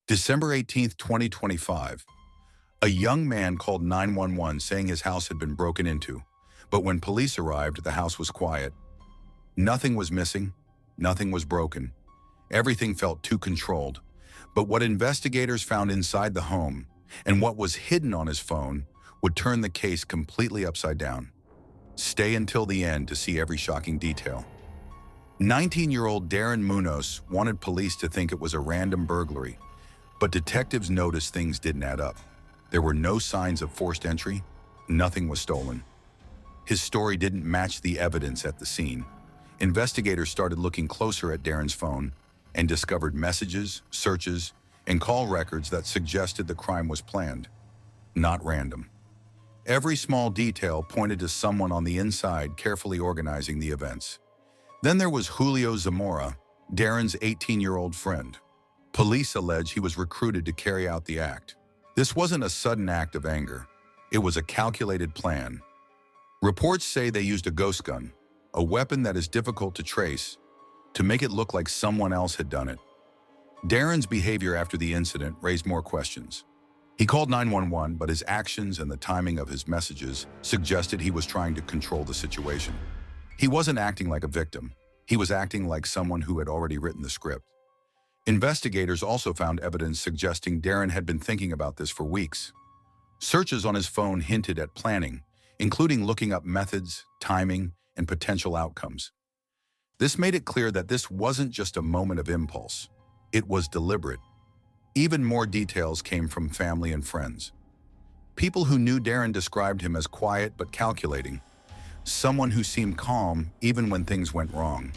December 18th, 2025. A young man called 911 saying his house had been broken into, but when police arrived, the house was quiet. Nothing was missing, nothing was broken. Everything felt too controlled. But what investigators found inside the home and what was hidden on his phone would turn the case completely upside down. Stay until the end to see every shocking detail. 19-year-old Darren Munoz wanted police to think it was a random burglary, but detectives noticed things didn't add up. There were no signs of forced entry, nothing was stolen. His story didn't match the evidence at the scene. Investigators started looking closer at Darren's phone and discovered messages, searches, and call records that suggested the crime was planned, not random. Every small detail pointed to someone on the inside carefully organizing the events. Then there was Julio Zamora, Darren's 18-year-old friend. Police allege he was recruited to carry out the act. This wasn't a sudden act of anger. It was a calculated plan. Reports say they used a ghost gun, a weapon that is difficult to trace, to make it look like someone else had done it. Darren's behavior after the incident raised more questions. He called 911, but his actions and the timing of his messages suggested he was trying to control the situation. He wasn't acting like a victim. He was acting like someone who had already written the script. Investigators also found evidence suggesting Darren had been thinking about this for weeks. Searches on his phone hinted at planning, including looking up methods, timing, and potential outcomes. This made it clear that this wasn't just a moment of impulse. It was deliberate. Even more details came from family and friends. People who knew Darren described him as quiet but calculating, someone who seemed calm even when things went wrong.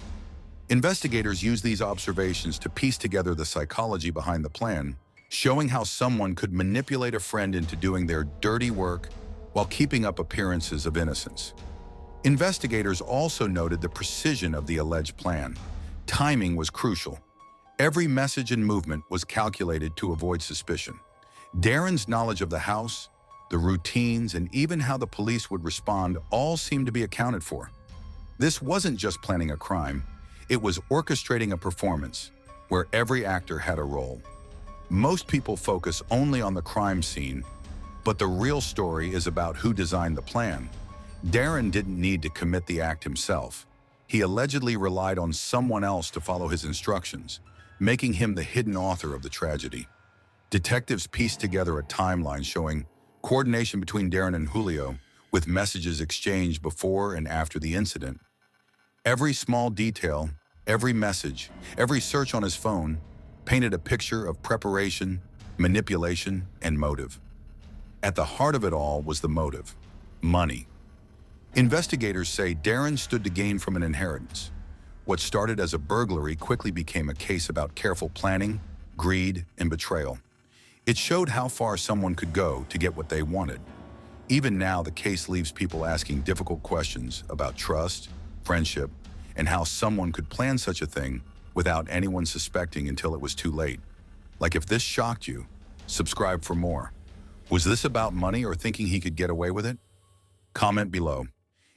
Investigators used these observations to piece together the psychology behind the plan, showing how someone could manipulate a friend into doing their dirty work while keeping up appearances of innocence. Investigators also noted the precision of the alleged plan. Timing was crucial. Every message and movement was calculated to avoid suspicion. Darren's knowledge of the house, the routines, and even how the police would respond all seemed to be accounted for. This wasn't just planning a crime. It was orchestrating a performance where every actor had a role. Most people focus only on the crime scene, but the real story is about who designed the plan. Darren didn't need to commit the act himself. He allegedly relied on someone else to follow his instructions, making him the hidden author of the tragedy. Detectives pieced together a timeline showing coordination between Darren and Julio, with messages exchanged before and after the incident. Every small detail, every message, every search on his phone painted a picture of preparation, manipulation, and motive. At the heart of it all was the motive: money. Investigators say Darren stood to gain from an inheritance. What started as a burglary quickly became a case about careful planning, greed, and betrayal. It showed how far someone could go to get what they wanted. Even now, the case leaves people asking difficult questions about trust, friendship, and how someone could plan such a thing without anyone suspecting until it was too late. Like, if this shocked you, subscribe for more. Was this about money or thinking he could get away with it? Comment below.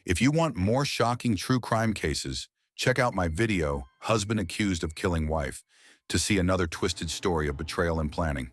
If you want more shocking true crime cases, check out my video, Husband Accused of Killing Wife, to see another twisted story of betrayal and planning.